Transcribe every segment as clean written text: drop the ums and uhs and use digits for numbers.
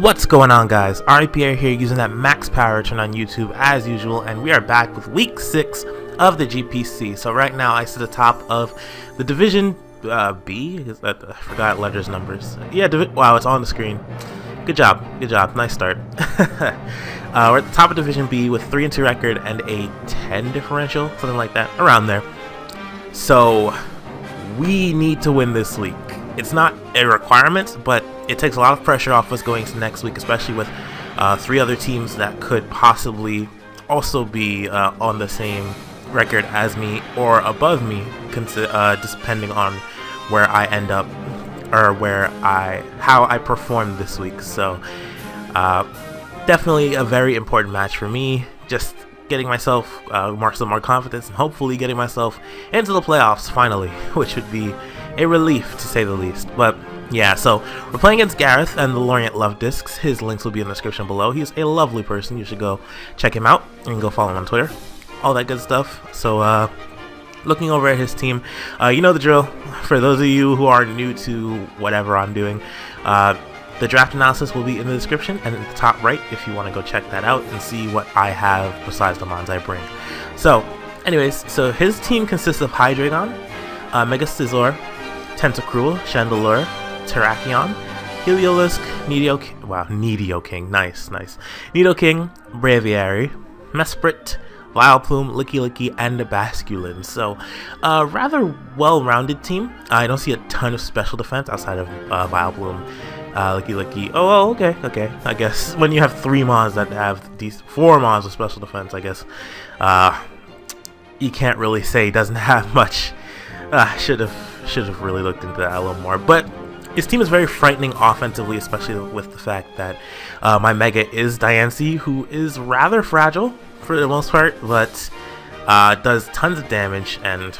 What's going on, guys? R.I.Pierre here, using that max power turn on YouTube as usual, and we are back with week 6 of the GPC. So right now I sit atop of the Division B. Is that, I forgot letters, numbers. Yeah, wow, it's on the screen. Good job, nice start. We're at the top of Division B with 3-2 record and a 10 differential, something like that, around there. So we need to win this week. It's not a requirement, but it takes a lot of pressure off us going to next week, especially with 3 other teams that could possibly also be on the same record as me or above me, depending on where I end up or how I perform this week. So definitely a very important match for me. Just getting myself some more confidence and hopefully getting myself into the playoffs finally, which would be a relief to say the least. But yeah, so we're playing against Gareth and the Lorient Luvdiscs. His links will be in the description below. He's a lovely person. You should go check him out and go follow him on Twitter, all that good stuff. So looking over at his team, you know the drill. For those of you who are new to whatever I'm doing, the draft analysis will be in the description and at the top right if you want to go check that out and see what I have besides the mons I bring. So anyways, so his team consists of Hydreigon, Mega Scizor, Tentacruel, Chandelure, Terrakion, Heliolisk, Nidoking, nice, Nidoking, Braviary, Mesprit, Vileplume, Licky, and Basculin. So, rather well-rounded team. I don't see a ton of special defense outside of Vileplume, Licky. Oh, okay. I guess when you have 3 mons that have these 4 mons with special defense, I guess you can't really say he doesn't have much. Should have really looked into that a little more. But his team is very frightening offensively, especially with the fact that my Mega is Diancie, who is rather fragile for the most part, but does tons of damage and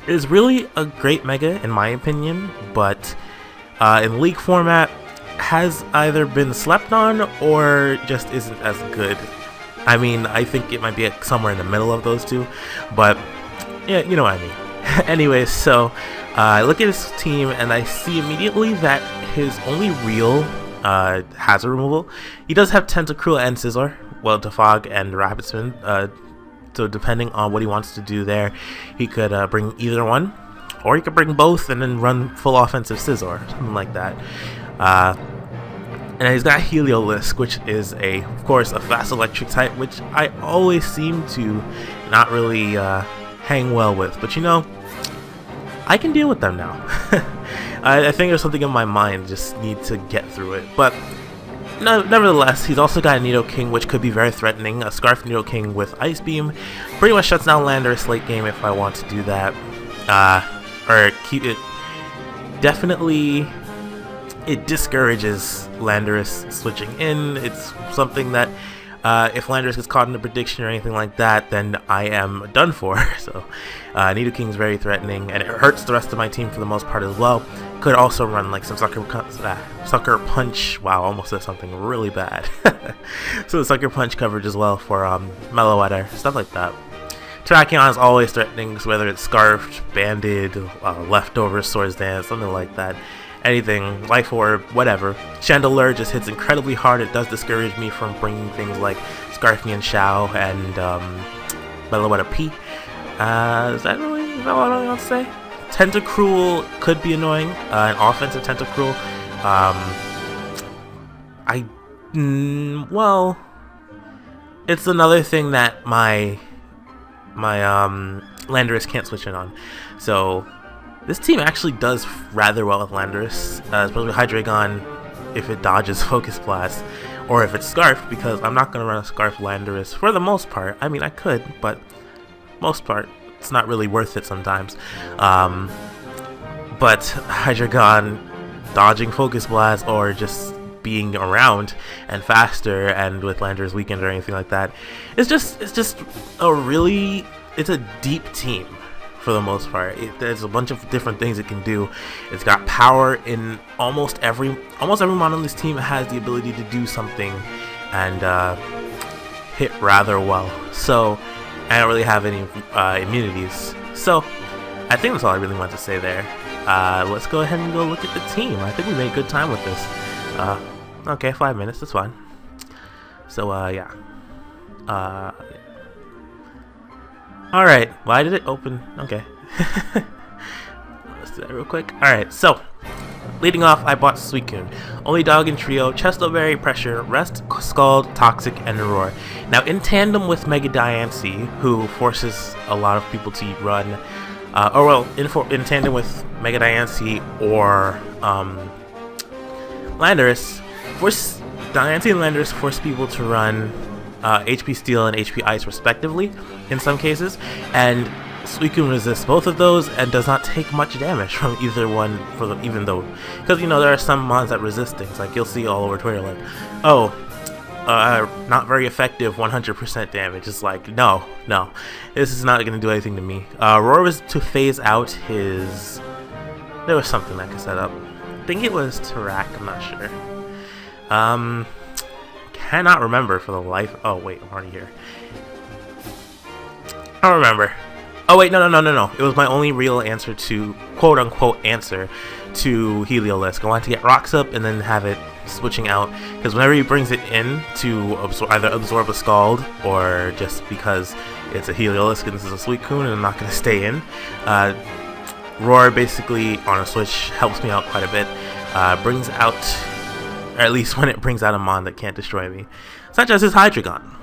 is really a great Mega in my opinion, but in League format has either been slept on or just isn't as good. I mean, I think it might be somewhere in the middle of those two, but yeah, you know what I mean. Anyways, so I look at his team and I see immediately that his only real hazard removal, he does have Tentacruel and Scizor, well, Defog and Rapid Spin, so depending on what he wants to do there, he could bring either one, or he could bring both and then run full offensive Scizor, something like that. And he's got Heliolisk, which is of course a fast electric type, which I always seem to not really hang well with, but you know, I can deal with them now. I think there's something in my mind, just need to get through it. But no, nevertheless, he's also got a Nidoking, which could be very threatening. A Scarf Nidoking with Ice Beam pretty much shuts down Landorus late game if I want to do that. Or keep it. Definitely, it discourages Landorus switching in. It's something that if Landorus gets caught in a prediction or anything like that, then I am done for. So Nidoking is very threatening, and it hurts the rest of my team for the most part as well. Could also run like some Sucker Punch. Wow, almost said something really bad. So the Sucker Punch coverage as well for Mellowetter, stuff like that. Terrakion is always threatening, so whether it's Scarfed, Banded, Leftover, Swords Dance, something like that. Anything, Life Orb, whatever. Chandelure just hits incredibly hard. It does discourage me from bringing things like Scarfian Shao and Mellowetter P. Is that what I really want to say? Tentacruel could be annoying. An offensive Tentacruel. Well, it's another thing that my Landorus can't switch in on. So this team actually does rather well with Landorus, especially Hydreigon if it dodges Focus Blast, or if it's Scarf, because I'm not going to run a Scarf Landorus for the most part. I mean, I could, but most part, it's not really worth it sometimes. But Hydreigon dodging Focus Blast or just being around and faster, and with Landorus Weekend or anything like that, it's just it's a deep team. For the most part, there's a bunch of different things it can do. It's got power in almost every mon on this team has the ability to do something and hit rather well. So I don't really have any immunities. So I think that's all I really want to say there. Let's go ahead and go look at the team. I think we made good time with this. Okay, 5 minutes, that's fine. So, yeah. Alright, why did it open? Okay. Let's do that real quick. Alright, so, leading off, I bought Suicune. Only dog in trio, Chesto-Berry, Pressure, Rest, Scald, Toxic, and Roar. Now, in tandem with Mega Diancie, who forces a lot of people to run, in tandem with Mega Diancie or Landorus, Diancie and Landorus force people to run HP Steel and HP Ice respectively in some cases, and Suicune resists both of those and does not take much damage from either one, even though, because there are some mods that resist things. Like you'll see all over Twitter, like, oh, not very effective, 100% damage. It's like, no, this is not going to do anything to me. Roar was to phase out his. There was something that could set up. I think it was Tarak. I'm not sure. Cannot remember for the life. Oh wait, I'm already here. I don't remember. Oh wait, no. It was my only real answer to, quote unquote, answer to Heliolisk. I wanted to get Rocks up and then have it switching out, because whenever he brings it in to either absorb a Scald or just because it's a Heliolisk and this is a Suicune and I'm not going to stay in, Roar basically on a switch helps me out quite a bit. Brings out, or at least when it brings out a mon that can't destroy me, such as his Hydreigon.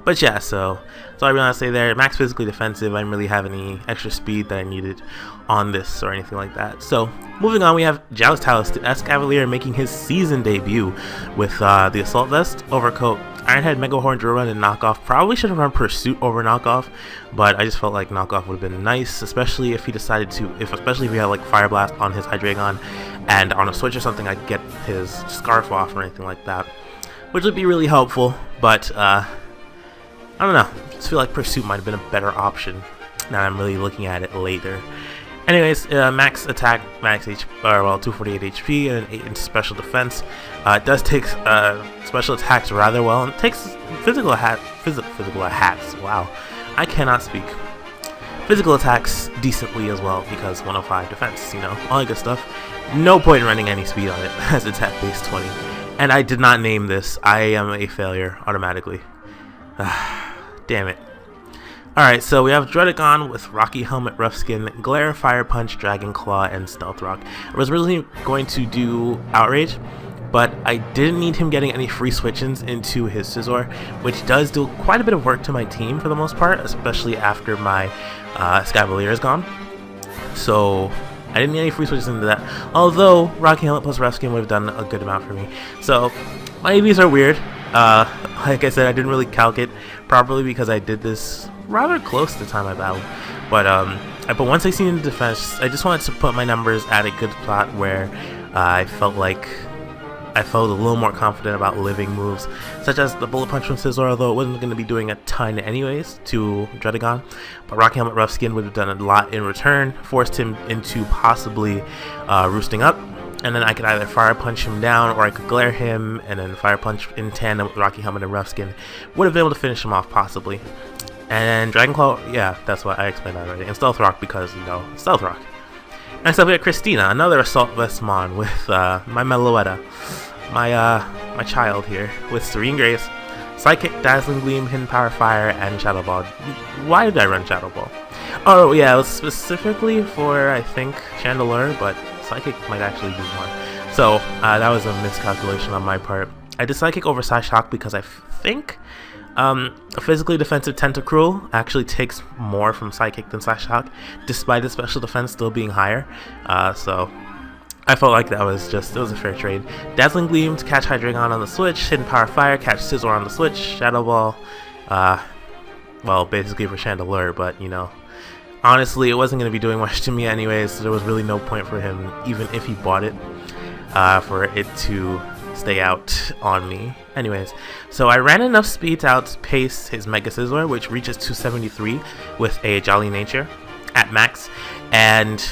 But yeah, so I really want to say there, max physically defensive. I didn't really have any extra speed that I needed on this or anything like that. So moving on, we have Joustalus, the Escavalier, making his season debut with the Assault Vest, Overcoat, Ironhead, Mega Horn, Drill Run, and Knockoff. Probably should have run Pursuit over Knockoff, but I just felt like Knockoff would have been nice, especially if he decided to, especially if he had like Fire Blast on his Hydreigon, and on a switch or something, I'd get his Scarf off or anything like that, which would be really helpful. But I don't know, I just feel like Pursuit might have been a better option. Now I'm really looking at it later. Anyways, max attack, max HP, 248 HP and an 8 in special defense. It does take special attacks rather well, and it takes physical attacks. Wow, I cannot speak. Physical attacks decently as well, because 105 defense, all that good stuff. No point in running any speed on it, as it's at base 20. And I did not name this. I am a failure automatically. Damn it. Alright, so we have Druddigon with Rocky Helmet, Rough Skin, Glare, Fire Punch, Dragon Claw, and Stealth Rock. I was really going to do Outrage, but I didn't need him getting any free switch-ins into his Scizor, which does do quite a bit of work to my team for the most part, especially after my Escavalier is gone. So I didn't need any free switches into that, although Rocky Helmet plus Rough Skin would have done a good amount for me. So my AVs are weird. Like I said, I didn't really calc it properly because I did this rather close to the time I battled. But once I seen the defense, I just wanted to put my numbers at a good spot where I felt a little more confident about living moves, such as the Bullet Punch from Scizor, although it wasn't going to be doing a ton anyways to Druddigon. But Rocky Helmet Rough Skin would have done a lot in return, forced him into possibly roosting up. And then I could either Fire Punch him down, or I could Glare him, and then Fire Punch in tandem with Rocky Helmet and Rough Skin would have been able to finish him off possibly. And Dragon Claw, yeah, that's what I explained already. And Stealth Rock because, Stealth Rock. Next up we have Christina, another Assault Vest Mon with my Meloetta, my child here, with Serene Grace, Psychic, Dazzling Gleam, Hidden Power Fire, and Shadow Ball. Why did I run Shadow Ball? Oh yeah, it was specifically for, I think, Chandelure, but Psychic might actually do more. So that was a miscalculation on my part. I did Psychic over Psyshock because I think a physically defensive Tentacruel actually takes more from Psychic than Psyshock, despite its special defense still being higher. So I felt like it was a fair trade. Dazzling Gleam to catch Hydreigon on the switch, Hidden Power Fire, catch Scizor on the switch, Shadow Ball, well, basically for Chandelure, but honestly, it wasn't going to be doing much to me anyways, so there was really no point for him, even if he bought it, for it to stay out on me. Anyways, so I ran enough speed to outpace his Mega Scizor, which reaches 273 with a Jolly Nature at max, and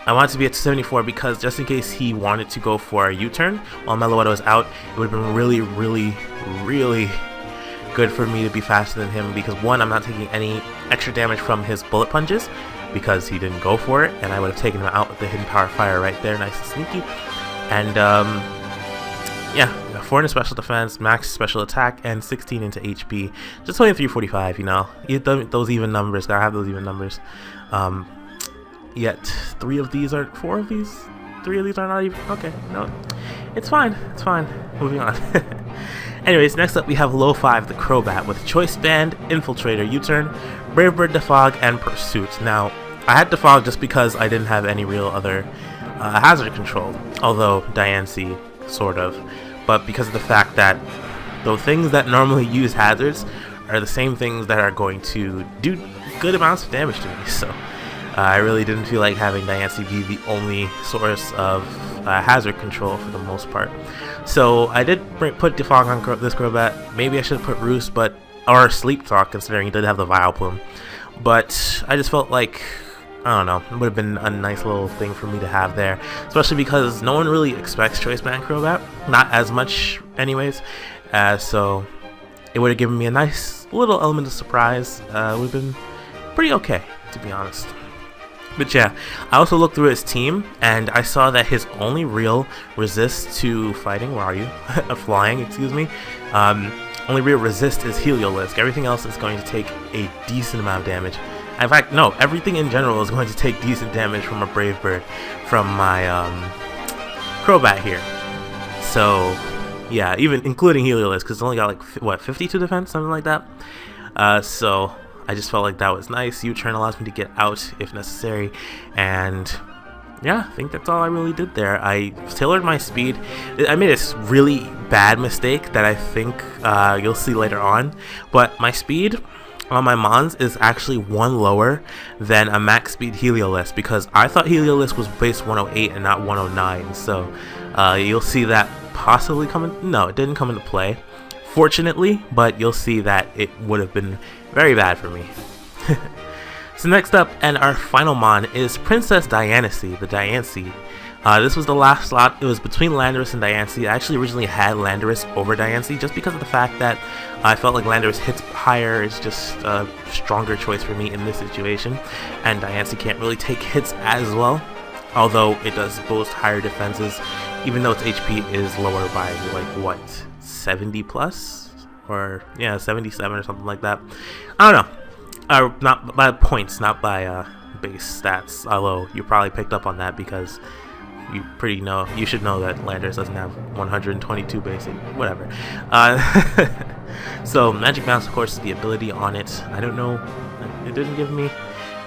I wanted to be at 274 because just in case he wanted to go for a U-turn while Meloetta was out, it would have been really, really, really good for me to be faster than him, because one, I'm not taking any extra damage from his Bullet Punches because he didn't go for it, and I would have taken him out with the Hidden Power Fire right there, nice and sneaky. And yeah, 4 into special defense, max special attack, and 16 into HP. Just 2345, you know. Those even numbers, gotta have those even numbers. Yet 3 of these are 4 of these. 3 of these are not even. Okay, no, it's fine. It's fine. Moving on. Anyways, next up we have Low 5, the Crobat, with Choice Band, Infiltrator, U-Turn, Brave Bird, Defog, and Pursuit. Now, I had Defog just because I didn't have any real other hazard control, although Diancie sort of, but because of the fact that the things that normally use hazards are the same things that are going to do good amounts of damage to me, so I really didn't feel like having Diancie be the only source of hazard control for the most part. So I did put Defog on this Crobat. Maybe I should have put Roost, or Sleep Talk, considering he did have the Vileplume. But I just felt like, I don't know, it would have been a nice little thing for me to have there, especially because no one really expects Choice Band Crobat, not as much anyways, so it would have given me a nice little element of surprise. Would have been pretty okay, to be honest. But yeah, I also looked through his team, and I saw that his only real resist to fighting, where are you? Flying, excuse me. Only real resist is Heliolisk. Everything else is going to take a decent amount of damage. In fact, no, everything in general is going to take decent damage from a Brave Bird from my Crobat here. So yeah, even including Heliolisk, because it's only got like, what, 52 defense, something like that. So I just felt like that was nice. U-Turn allows me to get out if necessary, and yeah, I think that's all I really did there. I tailored my speed. I made a really bad mistake that I think you'll see later on, but my speed on my Mons is actually 1 lower than a max speed Heliolisk, because I thought Heliolisk was base 108 and not 109, so you'll see that possibly come in. No, it didn't come into play, fortunately, but you'll see that it would have been very bad for me. So next up, and our final Mon, is Princess Diancie, the Diancie. This was the last slot. It was between Landorus and Diancie. I actually originally had Landorus over Diancie just because of the fact that I felt like Landorus hits higher. It's just a stronger choice for me in this situation, and Diancie can't really take hits as well, although it does boast higher defenses, even though its HP is lower by like, what, 70 plus? Or yeah, 77 or something like that. I don't know. Not by points, not by base stats, although you probably picked up on that because you should know that Landorus doesn't have 122 basic, whatever. So Magic Bounce, of course, is the ability on it. I don't know, it didn't give me.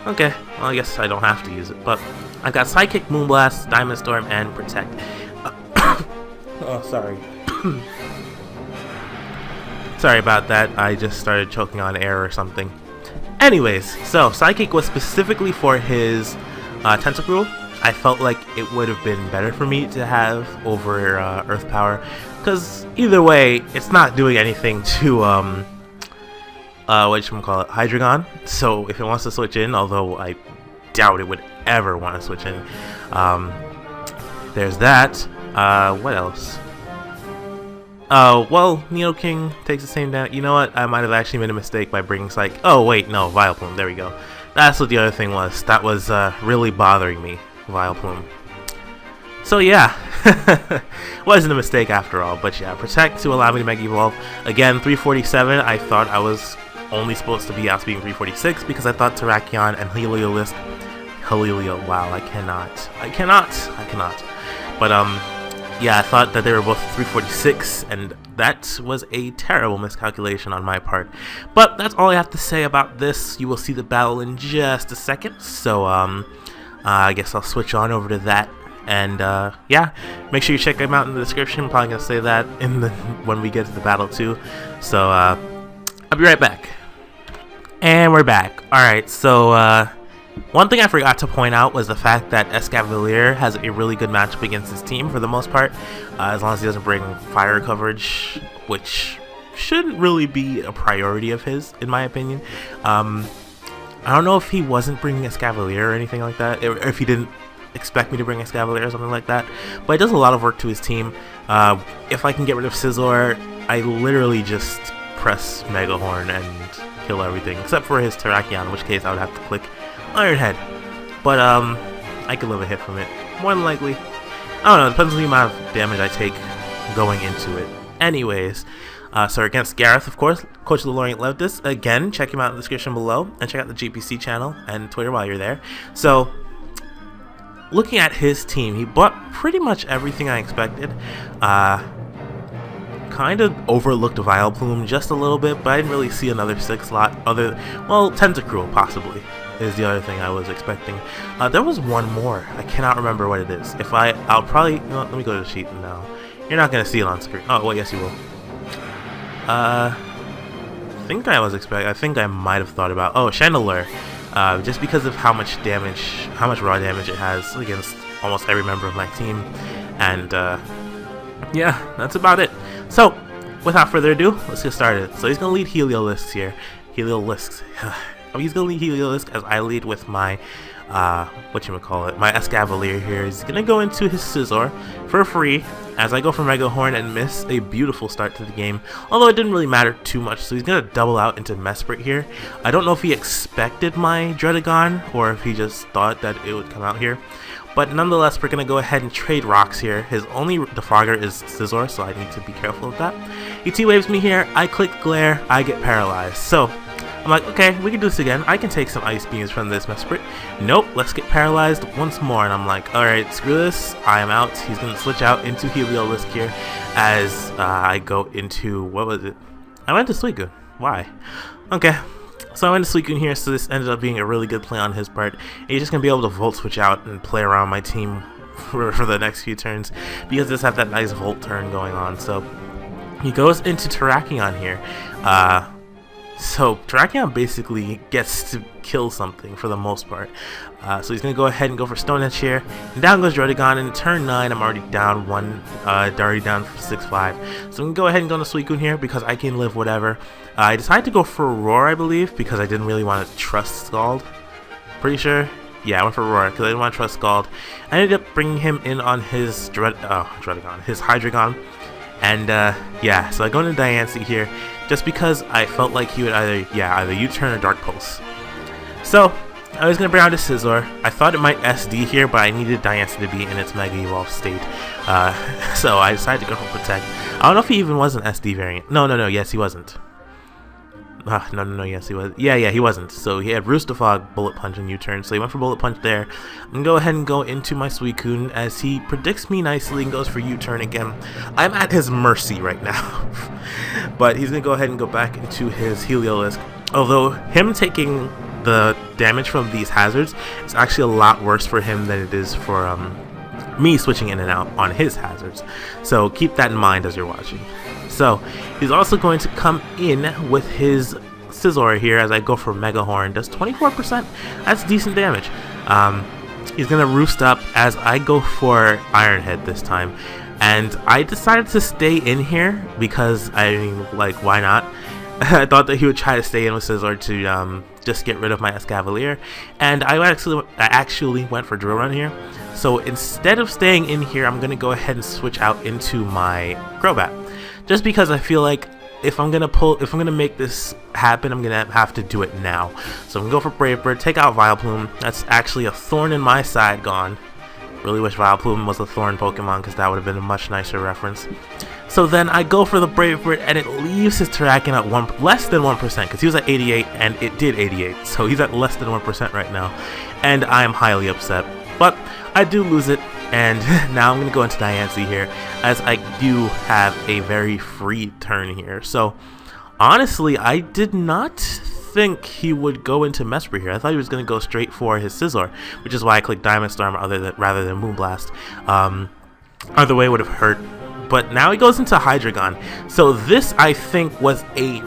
Okay, well, I guess I don't have to use it, but I got Psychic, Moonblast, Diamond Storm, and Protect. Oh, sorry. Sorry about that. I just started choking on air or something. Anyways, so Psychic was specifically for his Tentacruel. I felt like it would have been better for me to have over Earth Power, because either way, it's not doing anything to whatchamacallit, Hydreigon. So if it wants to switch in, although I doubt it would ever want to switch in, there's that. What else? Well, Nidoking takes the same down. You know what? I might have actually made a mistake by bringing Psych. Oh wait, no, Vileplume. There we go. That's what the other thing was. That was really bothering me. Vileplume. So yeah, wasn't a mistake after all. But yeah, Protect to allow me to Mega Evolve. Again, 347. I thought I was only supposed to be outspeeding 346 because I thought Terrakion and Heliolisk. Wow, I cannot. But yeah, I thought that they were both 346, and that was a terrible miscalculation on my part. But that's all I have to say about this. You will see the battle in just a second, so I guess I'll switch on over to that. And yeah, make sure you check them out in the description. I'm probably gonna say that when we get to the battle too. So I'll be right back. And we're back. Alright, so one thing I forgot to point out was the fact that Escavalier has a really good matchup against his team for the most part, as long as he doesn't bring fire coverage, which shouldn't really be a priority of his, in my opinion. I don't know if he wasn't bringing Escavalier or anything like that, or if he didn't expect me to bring Escavalier or something like that, but it does a lot of work to his team. If I can get rid of Scizor, I literally just press Mega Horn and kill everything, except for his Terrakion, in which case I would have to click Iron Head. But I could live a hit from it, more than likely. I don't know, it depends on the amount of damage I take going into it. Anyways, so against Gareth, of course, coach of the Lorient Luvdiscs. Again, check him out in the description below, and check out the GPC channel and Twitter while you're there. So, looking at his team, he bought pretty much everything I expected. Kind of overlooked Vileplume just a little bit, but I didn't really see another 6 slot well, Tentacruel possibly is the other thing I was expecting. There was one more. I cannot remember what it is. I'll probably, let me go to the sheet now. You're not going to see it on screen. Oh, well, yes you will. I think I might have thought about, Chandelure. Just because of how much raw damage it has against almost every member of my team. And, yeah, that's about it. So, without further ado, let's get started. So he's going to lead Heliolisk here. He's going to lead Heliolisk as I lead with my, my Escavalier here. He's going to go into his Scizor for free as I go for Mega Horn and miss a beautiful start to the game. Although it didn't really matter too much, so he's going to double out into Mesprit here. I don't know if he expected my Dredagon or if he just thought that it would come out here. But nonetheless, we're going to go ahead and trade rocks here. His only defogger is Scizor, so I need to be careful of that. He T-Waves me here, I click Glare, I get paralyzed. So, I'm like, okay, we can do this again. I can take some Ice Beams from this Mesprit. Nope, let's get paralyzed once more. And I'm like, alright, screw this, I am out. He's going to switch out into Heliolisk here as I go into, what was it? I went to Suicune. Why? Okay. So I went to Suicune here, so this ended up being a really good play on his part. He's just going to be able to Volt Switch out and play around my team for the next few turns, because this have that nice Volt turn going on. So he goes into Terrakion here. So Terrakion basically gets to kill something for the most part. So he's going to go ahead and go for Stone Edge here. And down goes Dredagon, and in turn 9 I'm already down 6-5. So I'm going to go ahead and go to Suicune here because I can live whatever. I decided to go for Roar, I believe, because I didn't really want to trust Scald. Pretty sure. Yeah, I went for Roar because I didn't want to trust Scald. I ended up bringing him in on his his Hydreigon. And yeah, so I go into Diancie here just because I felt like he would either U-turn or Dark Pulse. So I was going to bring out his Scizor. I thought it might SD here, but I needed Diancie to be in its Mega Evolve state. So I decided to go for Protect. I don't know if he even was an SD variant. No, yes he wasn't. No, yes he was. Yeah, he wasn't. So he had Roostafog, Bullet Punch, and U-turn. So he went for Bullet Punch there. I'm going to go ahead and go into my Suicune as he predicts me nicely and goes for U-turn again. I'm at his mercy right now. But he's going to go ahead and go back into his Heliolisk. Although him taking the damage from these hazards is actually a lot worse for him than it is for me switching in and out on his hazards. So keep that in mind as you're watching. So he's also going to come in with his Scizor here as I go for Mega Horn. Does 24%. That's decent damage. He's going to Roost up as I go for Iron Head this time. And I decided to stay in here because, I mean, like, why not? I thought that he would try to stay in with Scizor to just get rid of my Escavalier. And I actually went for Drill Run here. So instead of staying in here, I'm going to go ahead and switch out into my Crobat. Just because I feel like if I'm gonna make this happen, I'm gonna have to do it now. So I'm gonna go for Brave Bird, take out Vileplume. That's actually a thorn in my side gone. Really wish Vileplume was a thorn Pokemon because that would have been a much nicer reference. So then I go for the Brave Bird and it leaves his Terrakion at less than 1% because he was at 88 and it did 88. So he's at less than 1% right now, and I am highly upset. But I do lose it. And now I'm going to go into Diancie here, as I do have a very free turn here. So, honestly, I did not think he would go into Mesprit here. I thought he was going to go straight for his Scizor, which is why I clicked Diamond Storm rather than Moonblast. Either way would have hurt. But now he goes into Hydreigon. So this, I think, was a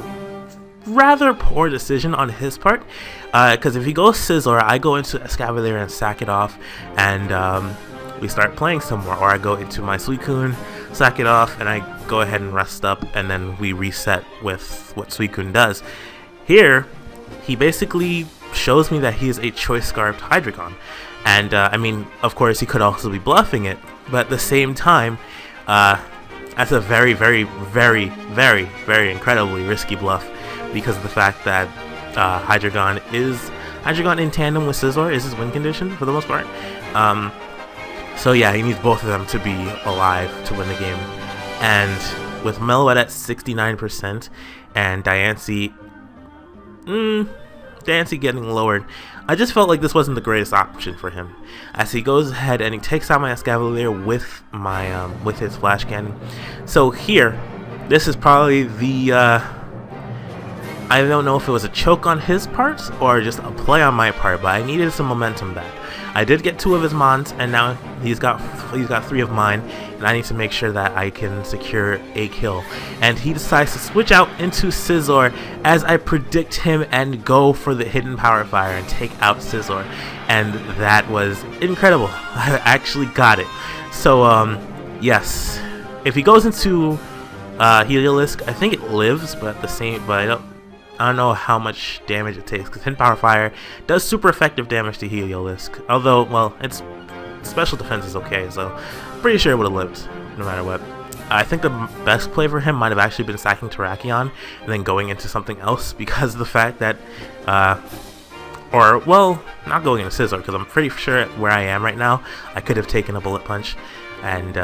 rather poor decision on his part. Because if he goes Scizor, I go into Escavalier and sack it off. And we start playing some more, or I go into my Suicune, sack it off, and I go ahead and rest up, and then we reset with what Suicune does. Here, he basically shows me that he is a Choice Scarfed Hydreigon. And, I mean, of course, he could also be bluffing it, but at the same time, that's a very, very, very, very, very incredibly risky bluff because of the fact that Hydreigon in tandem with Scizor is his win condition for the most part. So yeah, he needs both of them to be alive to win the game. And with Meloette at 69% and Diancie getting lowered, I just felt like this wasn't the greatest option for him. As he goes ahead and he takes out my Escavalier with my with his flash cannon. So here, this is probably the I don't know if it was a choke on his part or just a play on my part, but I needed some momentum back. I did get 2 of his mons, and now he's got 3 of mine, and I need to make sure that I can secure a kill. And he decides to switch out into Scizor as I predict him and go for the hidden Power Fire and take out Scizor. And that was incredible. I actually got it. So yes, if he goes into Heliolisk, I think it lives, but I don't know how much damage it takes, because Hidden Power Fire does super effective damage to Heliolisk. Although, well, its special defense is okay, so I'm pretty sure it would have lived no matter what. I think the best play for him might have actually been sacking Terrakion and then going into something else, because of the fact that, or, well, not going into Scizor, because I'm pretty sure where I am right now, I could have taken a Bullet Punch, and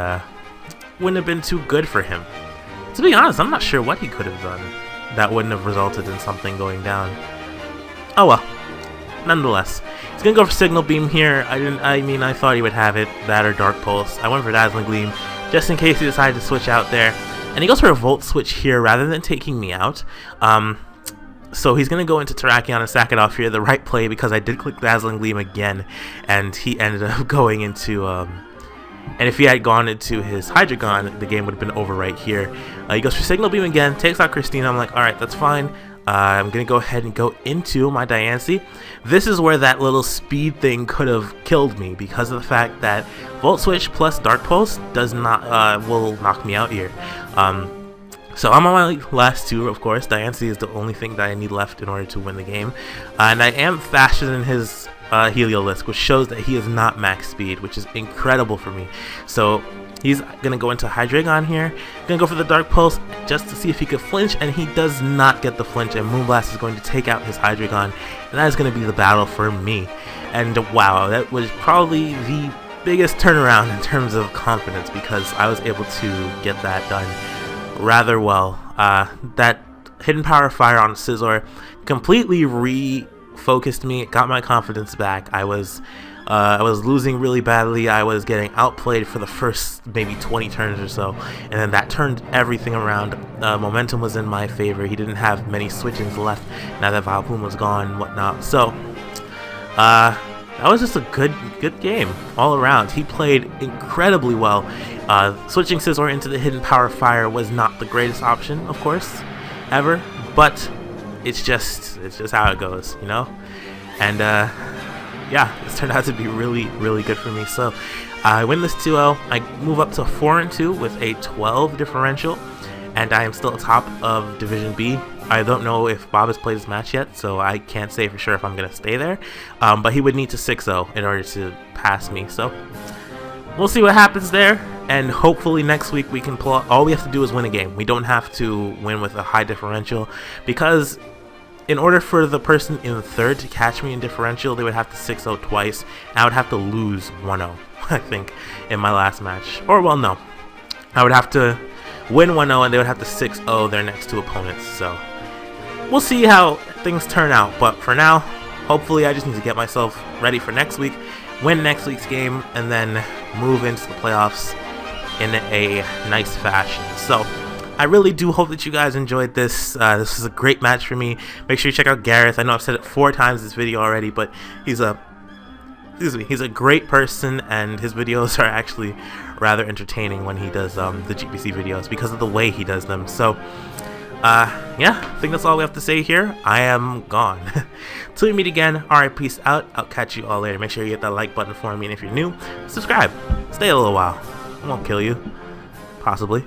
wouldn't have been too good for him. To be honest, I'm not sure what he could have done that wouldn't have resulted in something going down. Oh well. Nonetheless, he's gonna go for Signal Beam here. I thought he would have it, that or Dark Pulse. I went for Dazzling Gleam, just in case he decided to switch out there. And he goes for a Volt Switch here rather than taking me out. So he's gonna go into Terrakion and sack it off here. The right play, because I did click Dazzling Gleam again, and he ended up going into and if he had gone into his Hydreigon, the game would have been over right here. He goes for Signal Beam again, takes out Christina. I'm like, alright, that's fine. I'm going to go ahead and go into my Diancie. This is where that little speed thing could have killed me, because of the fact that Volt Switch plus Dark Pulse does not will knock me out here. So I'm on my last 2, of course. Diancie is the only thing that I need left in order to win the game. And I am faster than his Heliolisk, which shows that he is not max speed, which is incredible for me. So he's gonna go into Hydreigon here, gonna go for the Dark Pulse just to see if he could flinch, and he does not get the flinch, and Moonblast is going to take out his Hydreigon, and that is going to be the battle for me. And wow, that was probably the biggest turnaround in terms of confidence, because I was able to get that done rather well. That Hidden Power Fire on Scizor completely refocused me, got my confidence back. I was losing really badly. I was getting outplayed for the first maybe 20 turns or so, and then that turned everything around. Momentum was in my favor. He didn't have many switch-ins left now that Vileplume was gone and whatnot. So that was just a good game all around. He played incredibly well. Switching Scizor into the Hidden Power Fire was not the greatest option, of course, ever, but it's just how it goes, you know. And yeah, this turned out to be really good for me. So I win this 2-0. I move up to 4-2 with a 12 differential, and I am still atop of Division B. I don't know if Bob has played his match yet, so I can't say for sure if I'm gonna stay there. But he would need to 6-0 in order to pass me. So we'll see what happens there, and hopefully next week we can pull out. All we have to do is win a game. We don't have to win with a high differential, because in order for the person in third to catch me in differential, they would have to 6-0 twice, and I would have to lose 1-0, I think, in my last match. Or, well, no. I would have to win 1-0, and they would have to 6-0 their next 2 opponents. So we'll see how things turn out. But for now, hopefully I just need to get myself ready for next week, win next week's game, and then move into the playoffs in a nice fashion. So I really do hope that you guys enjoyed this. This was a great match for me. Make sure you check out Gareth. I know I've said it 4 times this video already, but he's a great person, and his videos are actually rather entertaining when he does the GPC videos, because of the way he does them. So yeah, I think that's all we have to say here. I am gone. Till we meet again, alright, peace out. I'll catch you all later. Make sure you hit that like button for me, and if you're new, subscribe. Stay a little while. I won't kill you. Possibly.